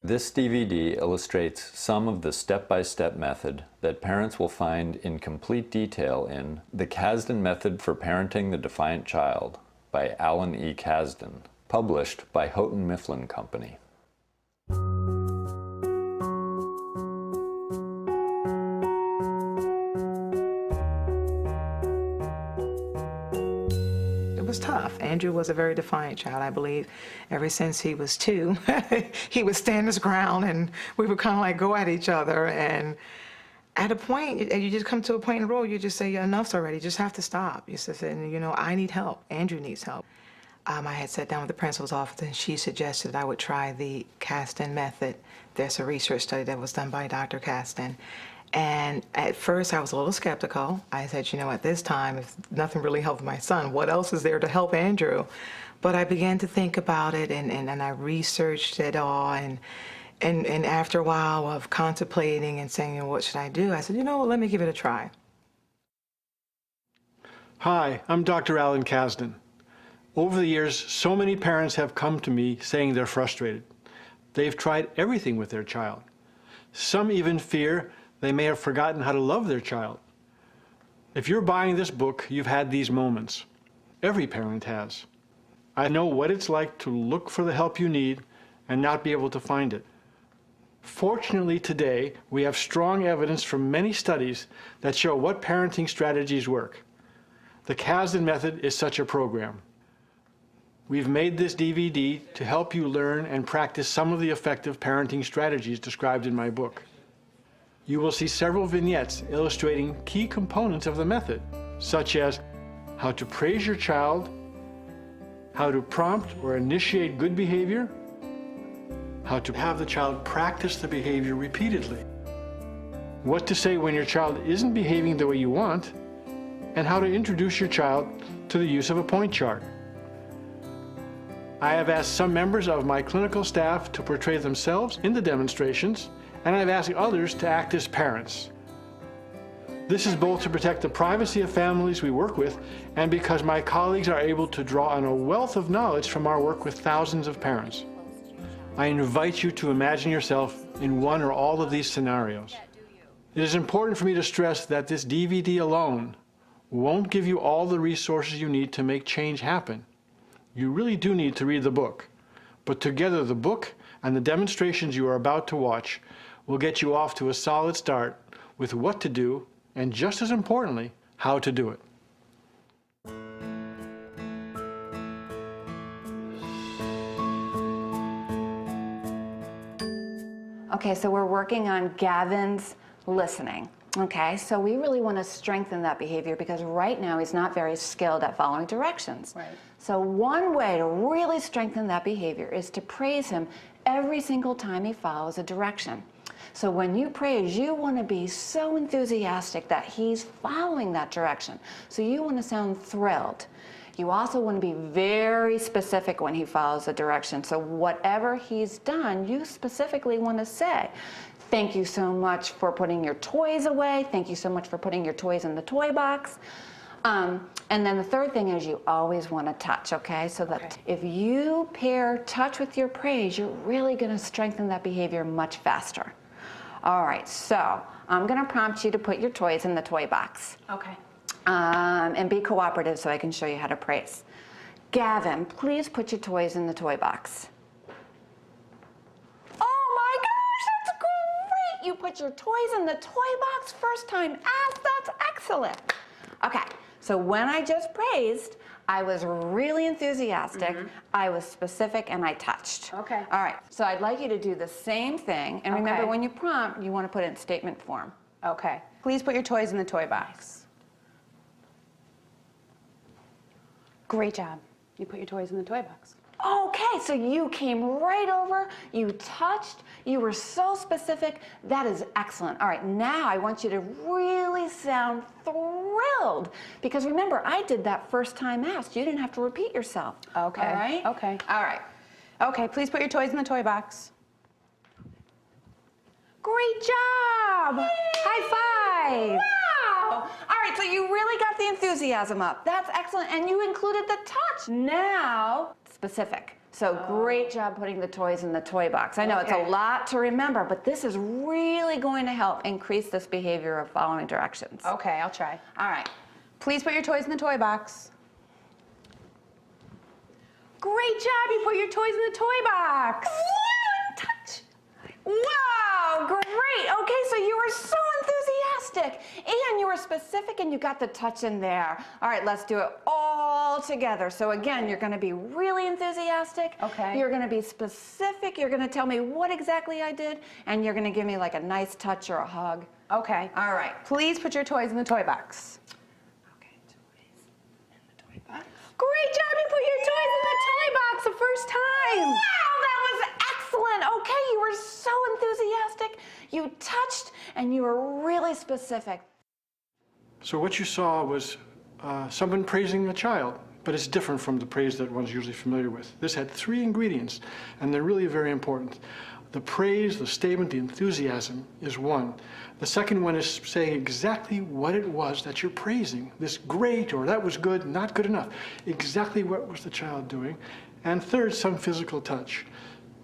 This DVD illustrates some of the step-by-step method that parents will find in complete detail in The Kazdin Method for Parenting the Defiant Child by Alan E. Kazdin, published by Houghton Mifflin Company. It was tough. Andrew was a very defiant child, I believe. Ever since he was 2, he would stand his ground and we would kind of like go at each other. And at a point, you just come to a point in the road, you just say, enough's already, you just have to stop. You just say, you know, I need help, Andrew needs help. I had sat down with the principal's office and she suggested I would try the Kazdin method. There's a research study that was done by Dr. Kazdin. And at first I was a little skeptical. I said, you know, at this time, if nothing really helped my son, what else is there to help Andrew? But I began to think about it and I researched it all. And after a while of contemplating and saying, what should I do? I said, you know what, let me give it a try. Hi, I'm Dr. Alan Kazdin. Over the years, so many parents have come to me saying they're frustrated. They've tried everything with their child. Some even fear they may have forgotten how to love their child. If you're buying this book, you've had these moments. Every parent has. I know what it's like to look for the help you need and not be able to find it. Fortunately today, we have strong evidence from many studies that show what parenting strategies work. The Kazdin Method is such a program. We've made this DVD to help you learn and practice some of the effective parenting strategies described in my book. You will see several vignettes illustrating key components of the method, such as how to praise your child, how to prompt or initiate good behavior, how to have the child practice the behavior repeatedly, what to say when your child isn't behaving the way you want, and how to introduce your child to the use of a point chart. I have asked some members of my clinical staff to portray themselves in the demonstrations, and I've asked others to act as parents. This is both to protect the privacy of families we work with and because my colleagues are able to draw on a wealth of knowledge from our work with thousands of parents. I invite you to imagine yourself in one or all of these scenarios. It is important for me to stress that this DVD alone won't give you all the resources you need to make change happen. You really do need to read the book, but together the book and the demonstrations you are about to watch will get you off to a solid start with what to do and, just as importantly, how to do it. Okay, so we're working on Gavin's listening. Okay, so we really want to strengthen that behavior because right now he's not very skilled at following directions. Right. So one way to really strengthen that behavior is to praise him every single time he follows a direction. So when you praise, you want to be so enthusiastic that he's following that direction. So you want to sound thrilled. You also want to be very specific when he follows a direction. So whatever he's done, you specifically want to say, thank you so much for putting your toys away. Thank you so much for putting your toys in the toy box. And then the third thing is you always want to touch, okay? So that if you pair touch with your praise, you're really going to strengthen that behavior much faster. All right, so I'm going to prompt you to put your toys in the toy box. Okay. And be cooperative so I can show you how to praise. Gavin, please put your toys in the toy box. Oh my gosh, that's great! You put your toys in the toy box first time. That's excellent. Okay, so when I just praised, I was really enthusiastic, I was specific, and I touched. Okay. All right, so I'd like you to do the same thing. And remember, Okay. when you prompt, you want to put it in statement form. Okay. Please put your toys in the toy box. Great job. You put your toys in the toy box. Okay, so you came right over, you touched, you were so specific. That is excellent. All right, now I want you to really sound thrilled. Because remember, I did that first time asked. You didn't have to repeat yourself. Okay. All right? Okay. All right. Okay, please put your toys in the toy box. Great job! Yay! High five! Wow! All right, so you really got the enthusiasm up. That's excellent, and you included the touch. Now, specific. So great job putting the toys in the toy box. I know it's a lot to remember, but this is really going to help increase this behavior of following directions. Okay, I'll try. All right. Please put your toys in the toy box. Great job, you put your toys in the toy box. Touch. Wow, great. Okay, so you were so enthusiastic and you were specific and you got the touch in there. All right, let's do it all together. So again, you're going to be really enthusiastic. Okay. You're going to be specific. You're going to tell me what exactly I did, and you're going to give me like a nice touch or a hug. Okay. All right. Please put your toys in the toy box. Okay, toys in the toy box. Great job, you put your toys in the toy box the first time. Wow, that was excellent. Okay, you were so enthusiastic. You touched and you were really specific. So what you saw was someone praising a child, but it's different from the praise that one's usually familiar with. This had 3 ingredients, and they're really very important. The praise, the statement, the enthusiasm is one. The second one is saying exactly what it was that you're praising. This great, or that was good, not good enough. Exactly what was the child doing. And third, some physical touch.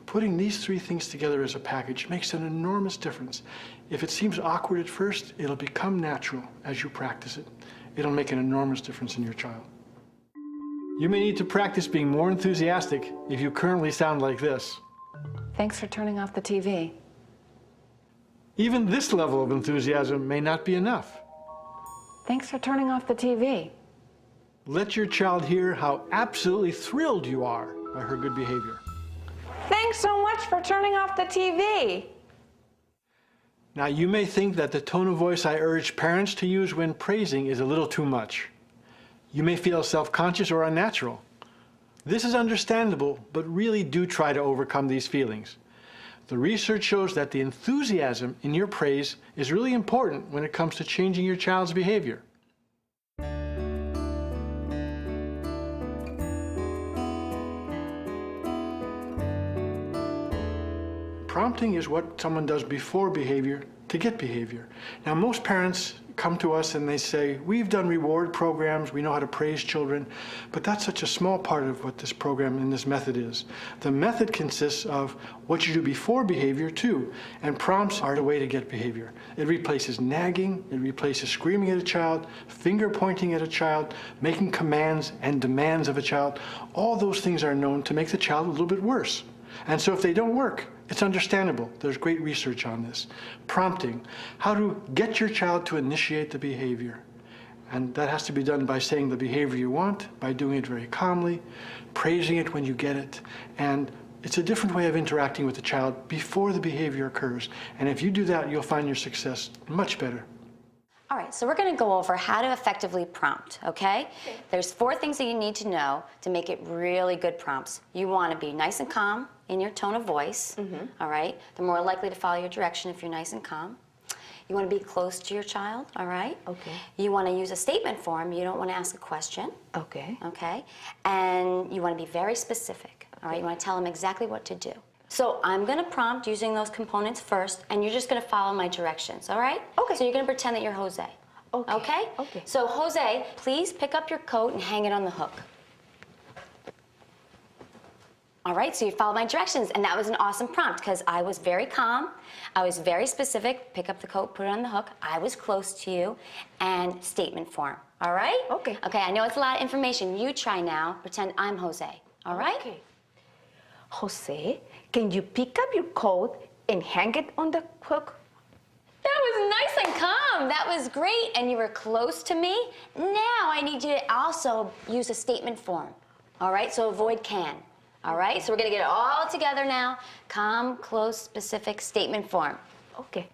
Putting these 3 things together as a package makes an enormous difference. If it seems awkward at first, it'll become natural as you practice it. It'll make an enormous difference in your child. You may need to practice being more enthusiastic if you currently sound like this. Thanks for turning off the TV. Even this level of enthusiasm may not be enough. Thanks for turning off the TV. Let your child hear how absolutely thrilled you are by her good behavior. Thanks so much for turning off the TV. Now, you may think that the tone of voice I urge parents to use when praising is a little too much. You may feel self-conscious or unnatural. This is understandable, but really do try to overcome these feelings. The research shows that the enthusiasm in your praise is really important when it comes to changing your child's behavior. Prompting is what someone does before behavior to get behavior. Now, most parents come to us and they say, we've done reward programs, we know how to praise children, but that's such a small part of what this program and this method is. The method consists of what you do before behavior too, and prompts are the way to get behavior. It replaces nagging, it replaces screaming at a child, finger pointing at a child, making commands and demands of a child. All those things are known to make the child a little bit worse. And so if they don't work, it's understandable. There's great research on this. Prompting, how to get your child to initiate the behavior. And that has to be done by saying the behavior you want, by doing it very calmly, praising it when you get it. And it's a different way of interacting with the child before the behavior occurs. And if you do that, you'll find your success much better. All right, so we're going to go over how to effectively prompt, okay? There's 4 things that you need to know to make it really good prompts. You want to be nice and calm in your tone of voice, all right? They're more likely to follow your direction if you're nice and calm. You want to be close to your child, all right? Okay. You want to use a statement form. You don't want to ask a question. Okay. Okay? And you want to be very specific, all right? You want to tell them exactly what to do. So I'm going to prompt using those components first, and you're just going to follow my directions, all right? Okay. So you're going to pretend that you're Jose. Okay. Okay? Okay. So Jose, please pick up your coat and hang it on the hook. All right, so you followed my directions, and that was an awesome prompt because I was very calm, I was very specific, pick up the coat, put it on the hook, I was close to you, and statement form, all right? Okay. Okay, I know it's a lot of information. You try now, pretend I'm Jose, all right? Okay. Jose, can you pick up your coat and hang it on the hook? That was nice and calm. That was great, and you were close to me. Now I need you to also use a statement form, all right? So avoid can. All right, so we're gonna get it all together now. Calm, close, specific statement form. Okay.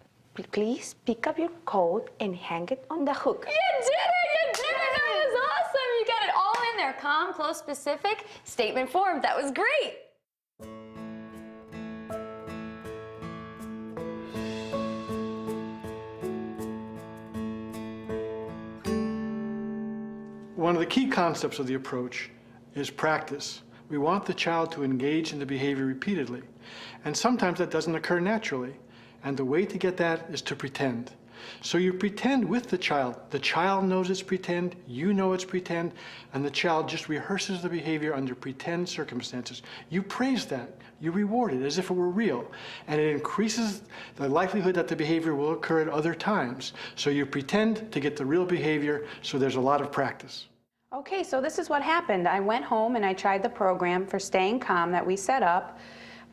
Please pick up your coat and hang it on the hook. You did it! That was awesome! You got it all in there. Calm, close, specific, statement form. That was great. One of the key concepts of the approach is practice. We want the child to engage in the behavior repeatedly, and sometimes that doesn't occur naturally. And the way to get that is to pretend. So you pretend with the child. The child knows it's pretend, you know it's pretend, and the child just rehearses the behavior under pretend circumstances. You praise that. You reward it as if it were real. And it increases the likelihood that the behavior will occur at other times. So you pretend to get the real behavior, so there's a lot of practice. Okay, so this is what happened. I went home and I tried the program for staying calm that we set up,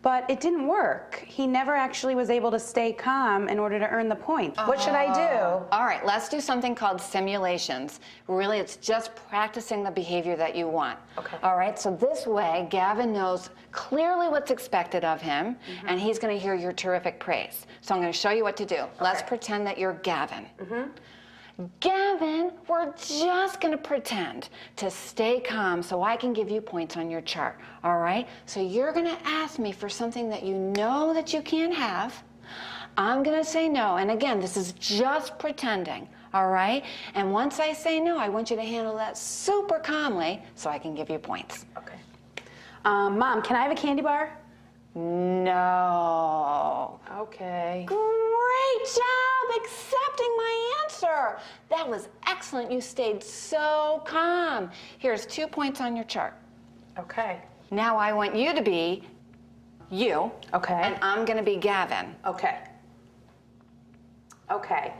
but it didn't work. He never actually was able to stay calm in order to earn the points. What should I do? All right, let's do something called simulations. Really, it's just practicing the behavior that you want. Okay. All right, so this way, Gavin knows clearly what's expected of him, and he's going to hear your terrific praise. So I'm going to show you what to do. Let's pretend that you're Gavin. Gavin, we're just going to pretend to stay calm so I can give you points on your chart, all right? So you're going to ask me for something that you know that you can't have. I'm going to say no, and again, this is just pretending, all right? And once I say no, I want you to handle that super calmly so I can give you points. Okay. Mom, can I have a candy bar? No. Okay. Great job accepting my answer. That was excellent. You stayed so calm. Here's 2 points on your chart. Okay. Now I want you to be you. Okay. And I'm going to be Gavin. Okay. Okay.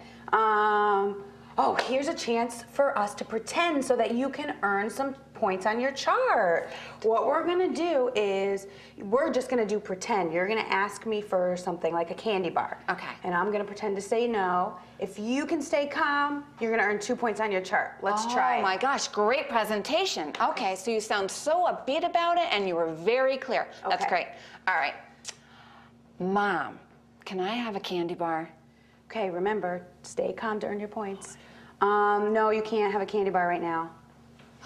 Oh, here's a chance for us to pretend so that you can earn some points on your chart. What we're gonna do is, we're just gonna do pretend. You're gonna ask me for something like a candy bar. Okay. And I'm gonna pretend to say no. If you can stay calm, you're gonna earn 2 points on your chart. Let's try. Oh my gosh, great presentation. Okay, so you sound so upbeat about it and you were very clear. That's Okay. great. All right. Mom, can I have a candy bar? Okay, remember, stay calm to earn your points. No, you can't have a candy bar right now.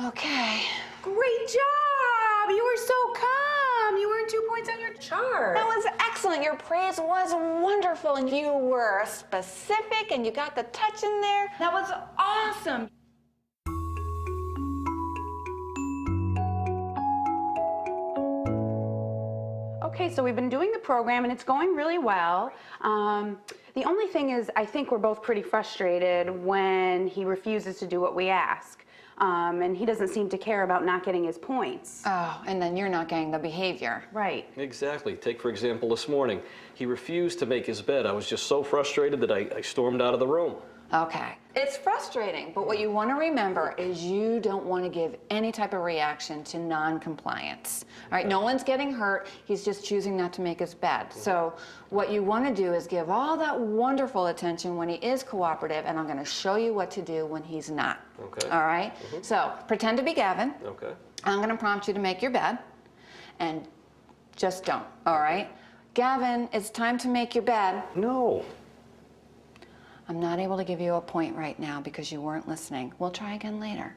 Okay. Great job! You were so calm. You earned 2 points on your chart. That was excellent. Your praise was wonderful, and you were specific, and you got the touch in there. That was awesome. Okay, so we've been doing the program and it's going really well. The only thing is, I think we're both pretty frustrated when he refuses to do what we ask. And he doesn't seem to care about not getting his points. Oh, and then you're not getting the behavior. Right. Exactly. Take, for example, this morning. He refused to make his bed. I was just so frustrated that I stormed out of the room. Okay. It's frustrating, but what you want to remember is you don't want to give any type of reaction to non-compliance. All right, no one's getting hurt. He's just choosing not to make his bed. So what you want to do is give all that wonderful attention when he is cooperative, and I'm going to show you what to do when he's not. Okay. All right? So pretend to be Gavin. Okay. I'm going to prompt you to make your bed, and just don't. All right? Gavin, it's time to make your bed. No. I'm not able to give you a point right now because you weren't listening. We'll try again later.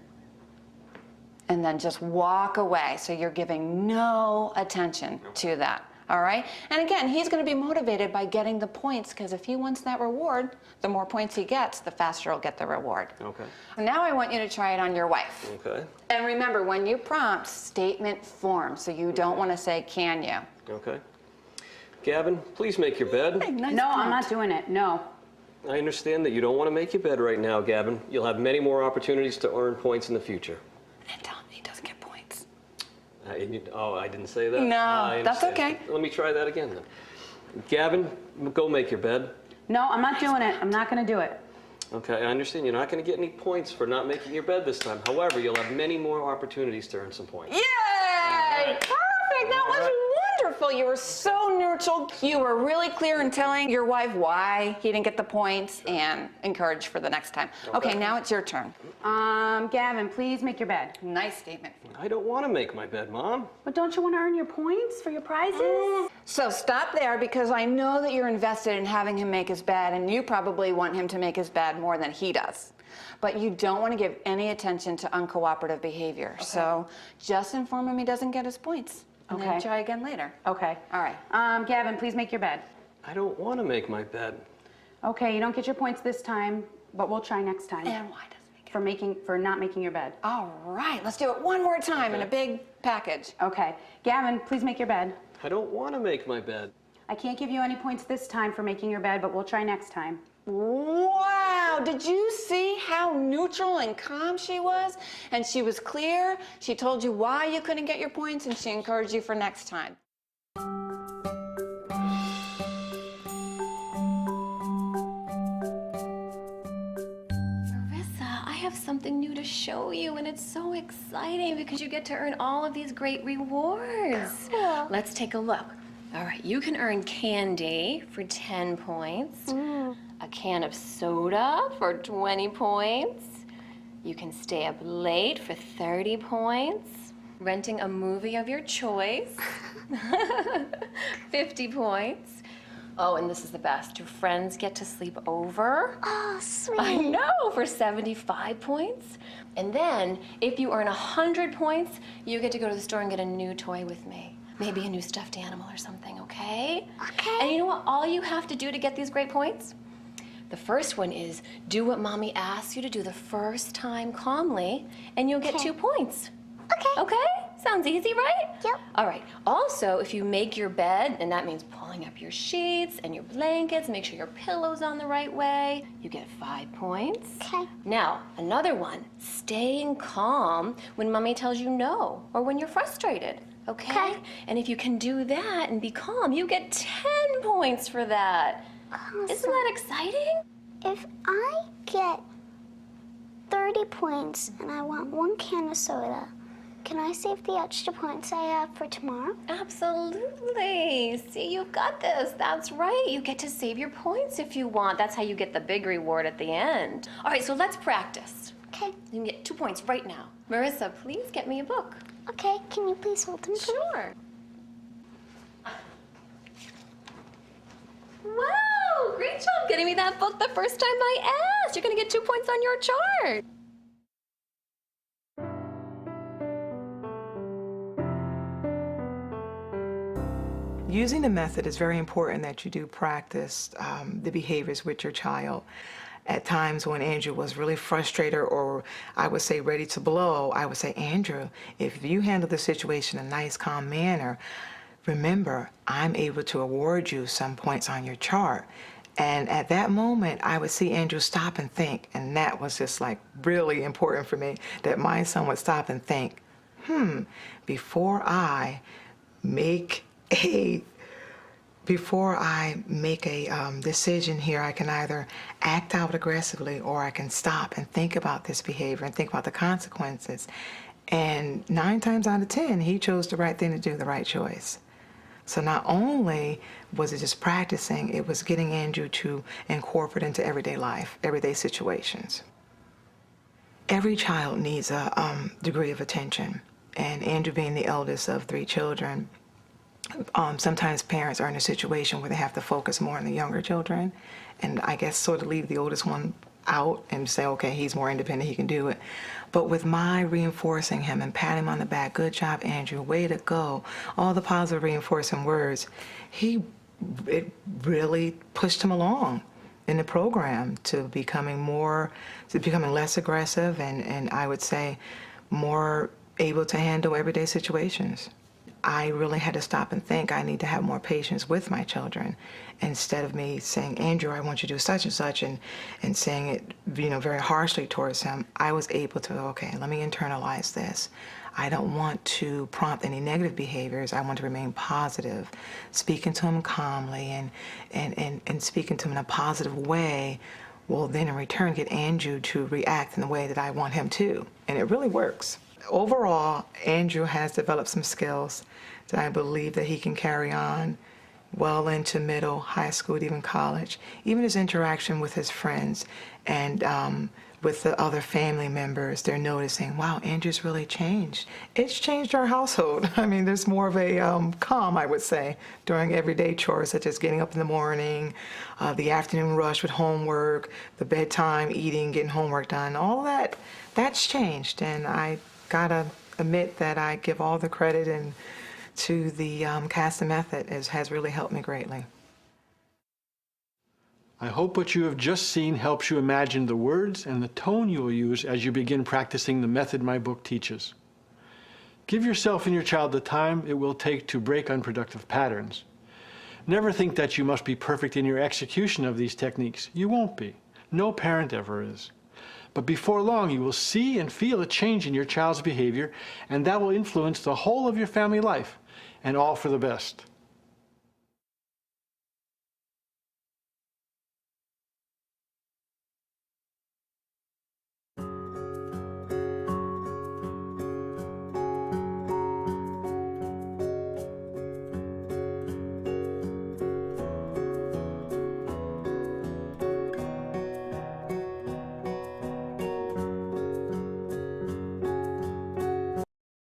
And then just walk away so you're giving no attention to that. All right? And again, he's going to be motivated by getting the points, because if he wants that reward, the more points he gets, the faster he'll get the reward. Okay. Now I want you to try it on your wife. Okay. And remember, when you prompt, statement form, so you don't want to say, can you? Okay. Gavin, please make your bed. Hey, nice No, I'm prompt. not doing it. No. I understand that you don't want to make your bed right now, Gavin. You'll have many more opportunities to earn points in the future. And tell him he doesn't get points. Oh, I didn't say that? No, I that's understand. okay. Let me try that again then. Gavin, go make your bed. No, I'm not doing it. I'm not going to do it. Okay, I understand you're not going to get any points for not making your bed this time. However, you'll have many more opportunities to earn some points. Yay! Perfect! That was wonderful. You were so neutral. You were really clear in telling your wife why he didn't get the points and encourage for the next time. Okay, now it's your turn. Gavin, please make your bed. Nice statement. I don't want to make my bed, Mom. But don't you want to earn your points for your prizes? So stop there, because I know that you're invested in having him make his bed, and you probably want him to make his bed more than he does. But you don't want to give any attention to uncooperative behavior. Okay. So just inform him he doesn't get his points. And then try again later. Okay. All right. Gavin, please make your bed. I don't want to make my bed. Okay, you don't get your points this time, but we'll try next time. And why doesn't he get For not making your bed. All right, let's do it one more time in a big package. Okay. Gavin, please make your bed. I don't want to make my bed. I can't give you any points this time for making your bed, but we'll try next time. Wow, did you see how neutral and calm she was? And she was clear. She told you why you couldn't get your points, and she encouraged you for next time. I have something new to show you, and it's so exciting because you get to earn all of these great rewards. Cool. Let's take a look. All right, you can earn candy for 10 points, a can of soda for 20 points, you can stay up late for 30 points, renting a movie of your choice, 50 points. Oh, and this is the best. Your friends get to sleep over. Oh, sweet. I know, for 75 points. And then, if you earn 100 points, you get to go to the store and get a new toy with me. Maybe a new stuffed animal or something, okay? Okay. And you know what all you have to do to get these great points? The first one is do what Mommy asks you to do the first time calmly, and you'll get 2 points. Okay. Okay? Sounds easy, right? Yep. All right. Also, if you make your bed, and that means pulling up your sheets and your blankets, make sure your pillow's on the right way, you get 5 points. Okay. Now, another one, staying calm when Mommy tells you no, or when you're frustrated, okay? And if you can do that and be calm, you get 10 points for that. Awesome. Isn't that exciting? If I get 30 points and I want 1 can of soda, can I save the extra points I have for tomorrow? Absolutely. See, you've got this. That's right. You get to save your points if you want. That's how you get the big reward at the end. All right, so let's practice. Okay. You can get 2 points right now. Marissa, please get me a book. Okay, can you please hold them for me? Sure. Wow, great job getting me that book the first time I asked. You're gonna get 2 points on your chart. Using the method is very important that you do practice the behaviors with your child. At times when Andrew was really frustrated, or I would say ready to blow, I would say, Andrew, if you handle the situation in a nice, calm manner, remember, I'm able to award you some points on your chart. And at that moment, I would see Andrew stop and think, and that was just like really important for me, that my son would stop and think, before I make a decision here, I can either act out aggressively or I can stop and think about this behavior and think about the consequences. And 9 times out of 10, he chose the right thing to do, the right choice. So not only was it just practicing, it was getting Andrew to incorporate into everyday life, everyday situations. Every child needs a degree of attention. And Andrew being the eldest of 3 children, sometimes parents are in a situation where they have to focus more on the younger children, and I guess sort of leave the oldest one out and say, okay, he's more independent, he can do it. But with my reinforcing him and patting him on the back, good job, Andrew, way to go, all the positive reinforcing words, it really pushed him along in the program to becoming less aggressive and I would say more able to handle everyday situations. I really had to stop and think I need to have more patience with my children instead of me saying, Andrew, I want you to do such and such, and saying it, very harshly towards him. I was able to, okay, let me internalize this. I don't want to prompt any negative behaviors. I want to remain positive, speaking to him calmly and speaking to him in a positive way will then in return get Andrew to react in the way that I want him to. And it really works. Overall, Andrew has developed some skills that I believe that he can carry on well into middle, high school, even college. Even his interaction with his friends and with the other family members, they're noticing, wow, Andrew's really changed. It's changed our household. I mean, there's more of a calm, I would say, during everyday chores, such as getting up in the morning, the afternoon rush with homework, the bedtime, eating, getting homework done, all that, that's changed. And I gotta admit that I give all the credit to the Kazdin method. Has really helped me greatly. I hope what you have just seen helps you imagine the words and the tone you will use as you begin practicing the method my book teaches. Give yourself and your child the time it will take to break unproductive patterns. Never think that you must be perfect in your execution of these techniques. You won't be. No parent ever is. But before long, you will see and feel a change in your child's behavior, and that will influence the whole of your family life, and all for the best.